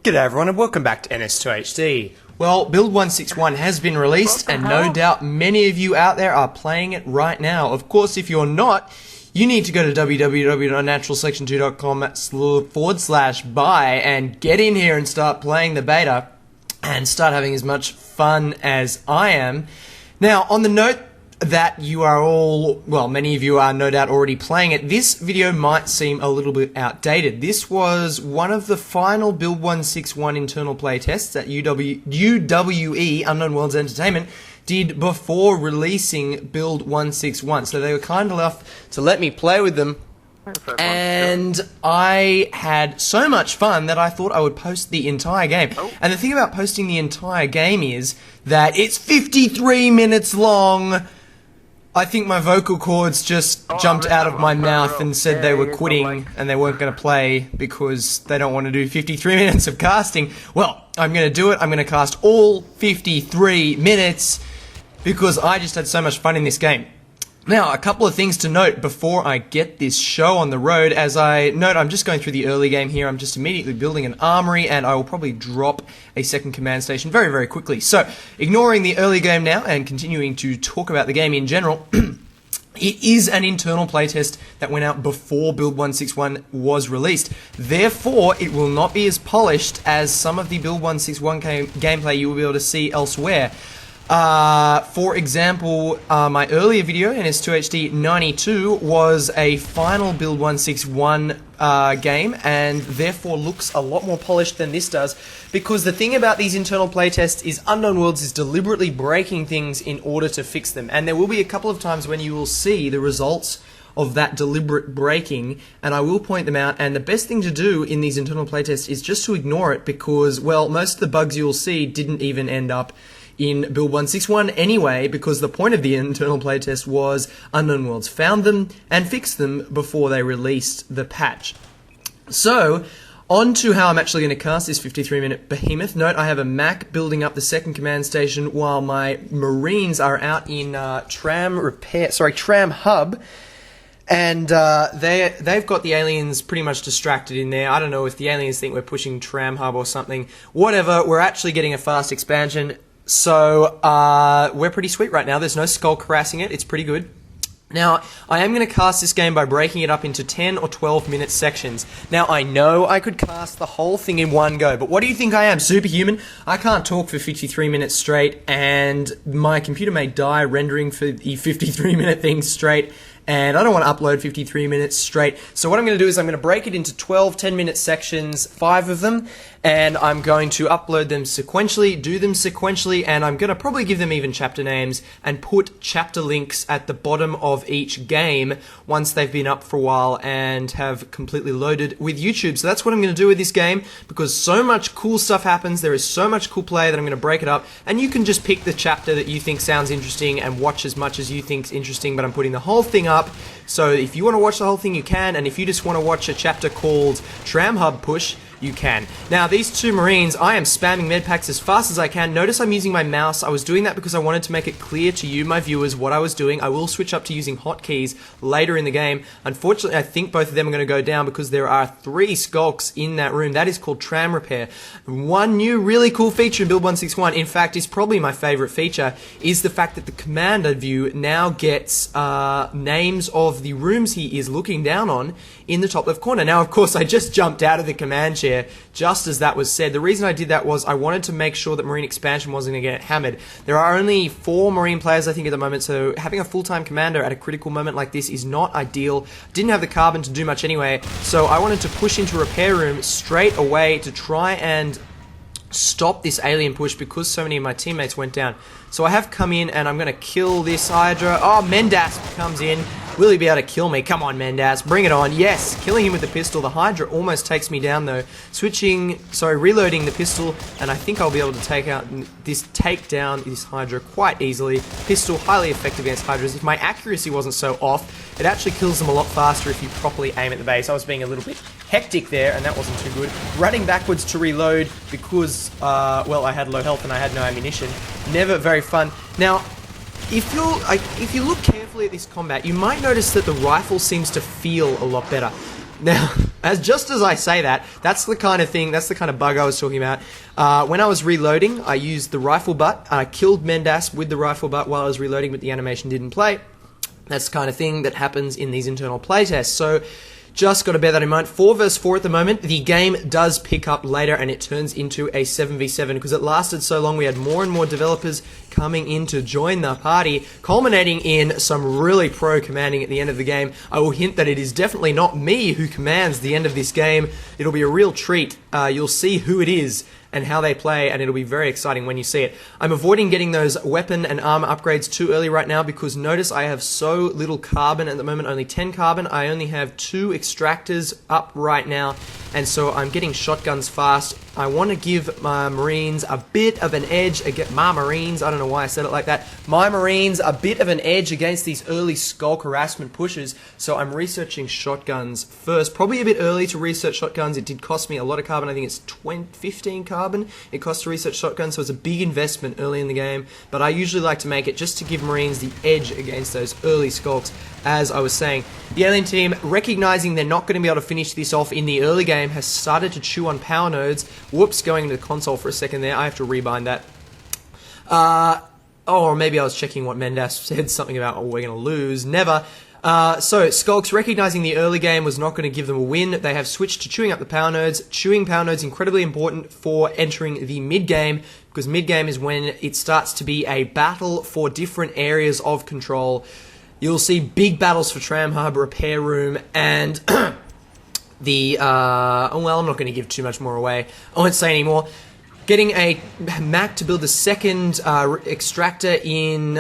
G'day everyone and welcome back to NS2HD. Well, Build 161 has been released and no doubt many of you out there are playing it right now. Of course, if you're not, you need to go to www.naturalselection2.com/buy and get in here and start playing the beta and start having as much fun as I am. Now, on the note that you are all, well, many of you are no doubt already playing it, this video might seem a little bit outdated. This was one of the final Build 161 internal playtests that UWE, Unknown Worlds Entertainment, did before releasing Build 161. So they were kind enough to let me play with them. And I had so much fun that I thought I would post the entire game. And the thing about posting the entire game is that it's 53 minutes long. I think my vocal cords just jumped out of my mouth and said they were quitting and they weren't going to play because they don't want to do 53 minutes of casting. Well, I'm going to do it. I'm going to cast all 53 minutes because I just had so much fun in this game. Now, a couple of things to note before I get this show on the road. As I note, I'm just going through the early game here. I'm just immediately building an armory, and I will probably drop a second command station very, very quickly. So, ignoring the early game now and continuing to talk about the game in general, it is an internal playtest that went out before Build 161 was released. Therefore, it will not be as polished as some of the Build 161 gameplay you will be able to see elsewhere. For example, my earlier video, NS2HD 92, was a final Build 161 game, and therefore looks a lot more polished than this does, because the thing about these internal playtests is Unknown Worlds is deliberately breaking things in order to fix them, and there will be a couple of times when you will see the results of that deliberate breaking, and I will point them out. And the best thing to do in these internal playtests is just to ignore it, because, well, most of the bugs you'll see didn't even end up in Build 161 anyway, because the point of the internal playtest was Unknown Worlds found them and fixed them before they released the patch. So, on to how I'm actually going to cast this 53-minute behemoth. Note, I have a Mac building up the second command station while my Marines are out in Tram Hub. And they've got the aliens pretty much distracted in there. I don't know if the aliens think we're pushing Tram Hub or something. Whatever, we're actually getting a fast expansion. So, we're pretty sweet right now. There's no skulk harassing it. It's pretty good. Now, I am going to cast this game by breaking it up into 10 or 12 minute sections. Now, I know I could cast the whole thing in one go, but what do you think I am, superhuman? I can't talk for 53 minutes straight, and my computer may die rendering for the 53 minute thing straight, and I don't want to upload 53 minutes straight. So what I'm going to do is I'm going to break it into 12 10-minute sections, 5 of them, and I'm going to upload them sequentially, do them sequentially, and I'm going to probably give them even chapter names and put chapter links at the bottom of each game once they've been up for a while and have completely loaded with YouTube. So that's what I'm going to do with this game, because so much cool stuff happens, there is so much cool play that I'm going to break it up, and you can just pick the chapter that you think sounds interesting and watch as much as you think's interesting, but I'm putting the whole thing up. So if you want to watch the whole thing, you can, and if you just want to watch a chapter called Tram Hub Push, you can. Now, these two Marines, I am spamming medpacks as fast as I can. Notice I'm using my mouse. I was doing that because I wanted to make it clear to you, my viewers, what I was doing. I will switch up to using hotkeys later in the game. Unfortunately, I think both of them are going to go down because there are 3 skulks in that room. That is called Tram Repair. One new really cool feature in Build 161, in fact, is probably my favorite feature, is the fact that the commander view now gets names of the rooms he is looking down on in the top left corner. Now, of course, I just jumped out of the command chair just as that was said. The reason I did that was I wanted to make sure that Marine Expansion wasn't going to get hammered. There are only 4 Marine players, I think, at the moment, so having a full-time commander at a critical moment like this is not ideal. Didn't have the carbon to do much anyway, so I wanted to push into Repair Room straight away to try and stop this alien push because so many of my teammates went down. So I have come in and I'm going to kill this Hydra. Oh, Mendas comes in. Will he be able to kill me? Come on, Mendas, bring it on. Yes, killing him with the pistol. The Hydra almost takes me down though. Reloading the pistol, and I think I'll be able to take down this Hydra quite easily. Pistol, highly effective against Hydras. If my accuracy wasn't so off, it actually kills them a lot faster if you properly aim at the base. I was being a little bit hectic there, and that wasn't too good. Running backwards to reload because, well, I had low health and I had no ammunition. Never very fun. Now, if you look carefully at this combat, you might notice that the rifle seems to feel a lot better. Now, just as I say that, that's the kind of thing, that's the kind of bug I was talking about. When I was reloading, I used the rifle butt. I killed Mendas with the rifle butt while I was reloading, but the animation didn't play. That's the kind of thing that happens in these internal playtests. So, just got to bear that in mind. 4 versus 4 at the moment. The game does pick up later and it turns into a 7v7 because it lasted so long. We had more and more developers coming in to join the party, culminating in some really pro commanding at the end of the game. I will hint that it is definitely not me who commands the end of this game. It'll be a real treat. You'll see who it is and how they play, and it'll be very exciting when you see it. I'm avoiding getting those weapon and armor upgrades too early right now because notice I have so little carbon at the moment, only 10 carbon. I only have 2 extractors up right now, and so I'm getting shotguns fast. I want to give my Marines a bit of an edge against my Marines. I don't know why I said it like that. My Marines a bit of an edge against these early skulk harassment pushes, so I'm researching shotguns first. Probably a bit early to research shotguns. It did cost me a lot of carbon. I think it's 15 carbon it costs to research shotguns, so it's a big investment early in the game, but I usually like to make it just to give Marines the edge against those early skulks. As I was saying, the alien team, recognizing they're not going to be able to finish this off in the early game, has started to chew on power nodes. Whoops, going into the console for a second there. I have to rebind that. Or maybe I was checking what Mendas said, something about, oh, we're going to lose. Never. So, Skulks, recognizing the early game was not going to give them a win, they have switched to chewing up the power nodes. Chewing power nodes incredibly important for entering the mid-game, because mid-game is when it starts to be a battle for different areas of control. You'll see big battles for Tram Hub, Repair Room, and the, well, I'm not going to give too much more away. I won't say any more. Getting a Mac to build a second extractor in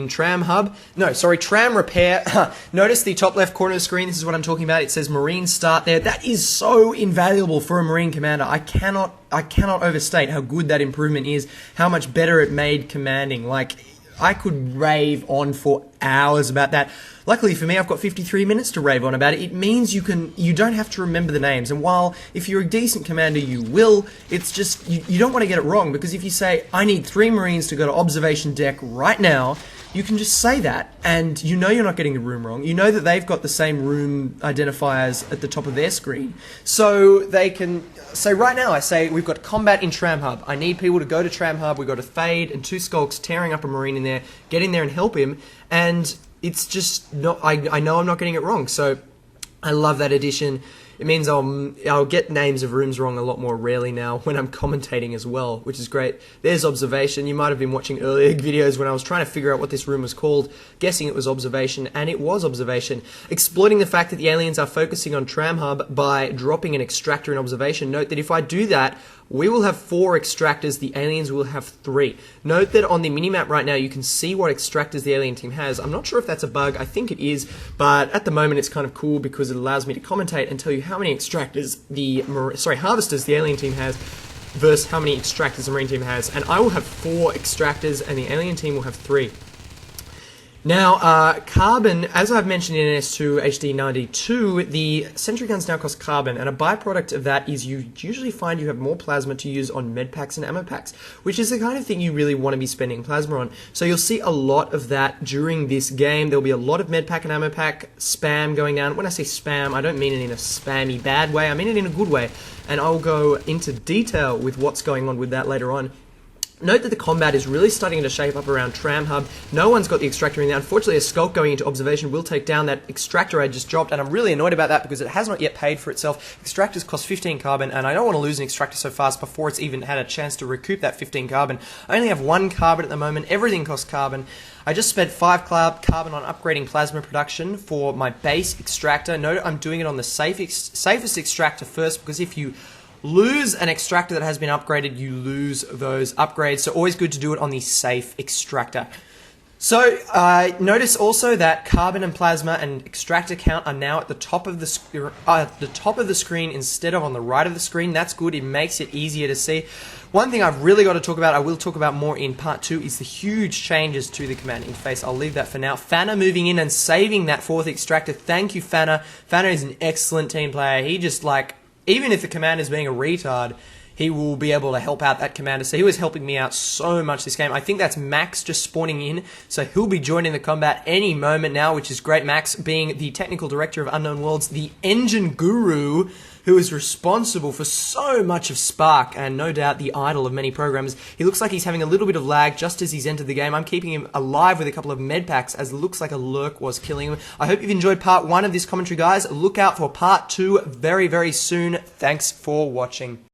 Tram Hub. No, sorry, Tram Repair. Notice the top left corner of the screen. This is what I'm talking about. It says Marine Start there. That is so invaluable for a Marine commander. I cannot overstate how good that improvement is, how much better it made commanding. Like, I could rave on for hours about that. Luckily for me, I've got 53 minutes to rave on about it. It means you don't have to remember the names. And while if you're a decent commander, you will, it's just, you don't want to get it wrong, because if you say, I need 3 Marines to go to observation deck right now, you can just say that, and you know you're not getting the room wrong. You know that they've got the same room identifiers at the top of their screen. So they can say, right now, I say, we've got combat in Tram Hub. I need people to go to Tram Hub. We've got a Fade and 2 Skulks tearing up a Marine in there, get in there and help him. And it's just not, I know I'm not getting it wrong. So I love that addition. It means I'll get names of rooms wrong a lot more rarely now when I'm commentating as well, which is great. There's Observation. You might have been watching earlier videos when I was trying to figure out what this room was called, guessing it was Observation, and it was Observation. Exploiting the fact that the aliens are focusing on Tram Hub by dropping an extractor in Observation. Note that if I do that, we will have 4 extractors, the aliens will have 3. Note that on the minimap right now, you can see what extractors the alien team has. I'm not sure if that's a bug, I think it is, but at the moment it's kind of cool because it allows me to commentate and tell you how many extractors harvesters the alien team has versus how many extractors the marine team has. And I will have 4 extractors and the alien team will have 3. Now, carbon, as I've mentioned in NS2HD 92, the sentry guns now cost carbon, and a byproduct of that is you usually find you have more plasma to use on med packs and ammo packs, which is the kind of thing you really want to be spending plasma on. So you'll see a lot of that during this game. There'll be a lot of med pack and ammo pack spam going down. When I say spam, I don't mean it in a spammy bad way, I mean it in a good way, and I'll go into detail with what's going on with that later on. Note that the combat is really starting to shape up around Tram Hub. No one's got the extractor in there. Unfortunately, a Skulk going into observation will take down that extractor I just dropped, and I'm really annoyed about that because it has not yet paid for itself. Extractors cost 15 carbon, and I don't want to lose an extractor so fast before it's even had a chance to recoup that 15 carbon. I only have 1 carbon at the moment. Everything costs carbon. I just spent 5 carbon on upgrading plasma production for my base extractor. Note I'm doing it on the safest extractor first, because if you lose an extractor that has been upgraded, you lose those upgrades, so always good to do it on the safe extractor. So notice also that carbon and plasma and extractor count are now at the top of the screen instead of on the right of the screen. That's good. It makes it easier to see. One thing I've really got to talk about, I will talk about more in part 2, is the huge changes to the command interface. I'll leave that for now. Fanna moving in and saving that 4th extractor. Thank you, Fanna. Fanna is an excellent team player. He just, like, even if the commander's being a retard, he will be able to help out that commander. So he was helping me out so much this game. I think that's Max just spawning in, so he'll be joining the combat any moment now, which is great. Max being the technical director of Unknown Worlds, the engine guru who is responsible for so much of Spark, and no doubt the idol of many programmers. He looks like he's having a little bit of lag just as he's entered the game. I'm keeping him alive with a couple of med packs, as it looks like a lurk was killing him. I hope you've enjoyed part 1 of this commentary, guys. Look out for part 2 very, very soon. Thanks for watching.